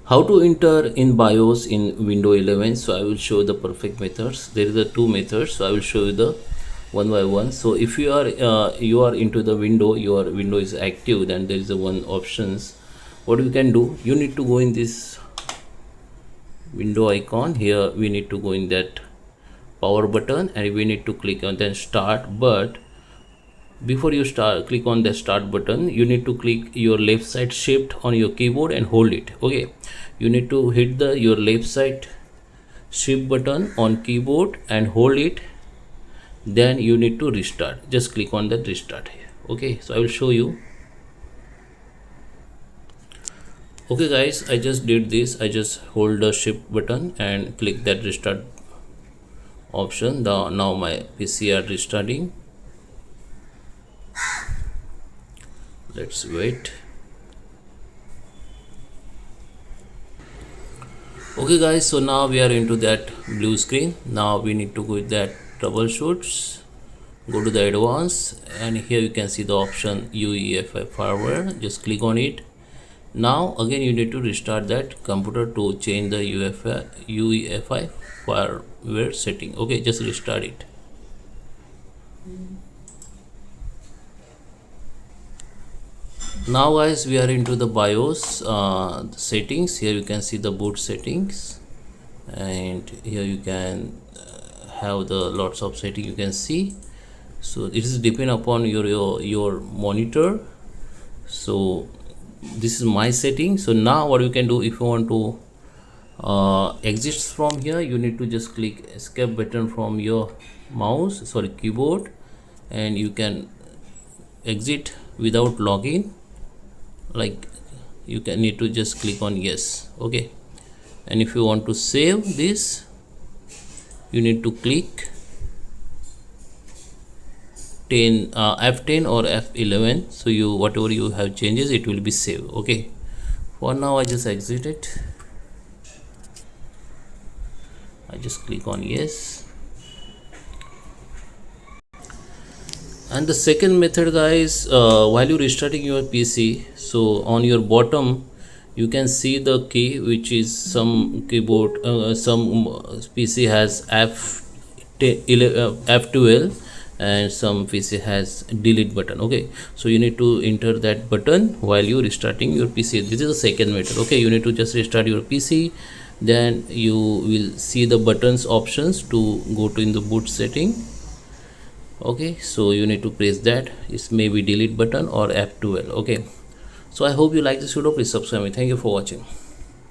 How to enter in BIOS in Windows 11. So I will show the perfect methods. There is a two methods, so I will show you the one by one. So if you are into the window, your window is active, then there is a one options. What we can do, you need to go in this window icon here. We need to go in that power button and we need to click on then start. But before you click on the start button, you need to click your left side shift on your keyboard and hold it. Okay, you need to hit your left side shift button on keyboard and hold it. Then you need to restart. Just click on that restart here. Okay, so I will show you. Okay guys, I just did this. I just hold the shift button and click that restart option. Now my PC are restarting. Let's wait. Okay guys, so now we are into that blue screen. Now we need to go with that troubleshoots, go to the advanced, and here you can see the option UEFI firmware. Just click on it. Now again you need to restart that computer to change the UEFI firmware setting. Okay, just restart it. Now guys, we are into the BIOS settings. Here you can see the boot settings, and here you can have the lots of settings you can see. So it is depend upon your monitor. So this is my setting. So now what you can do, if you want to exit from here, you need to just click escape button from your keyboard, and you can exit without login. Like you can need to just click on yes. Okay, and if you want to save this, you need to click F10 or F11. So you whatever you have changes, it will be saved. Okay, for now I just exit it. I just click on yes. And the second method guys, while you restarting your PC, so on your bottom you can see the key, which is some keyboard, some PC has F12 and some PC has delete button. Okay, so you need to enter that button while you restarting your PC. This is the second method. Okay, you need to just restart your PC, then you will see the buttons options to go to in the boot setting. Okay, so you need to press that. It's maybe delete button or F12. Okay, so I hope you like this video. Please subscribe me. Thank you for watching.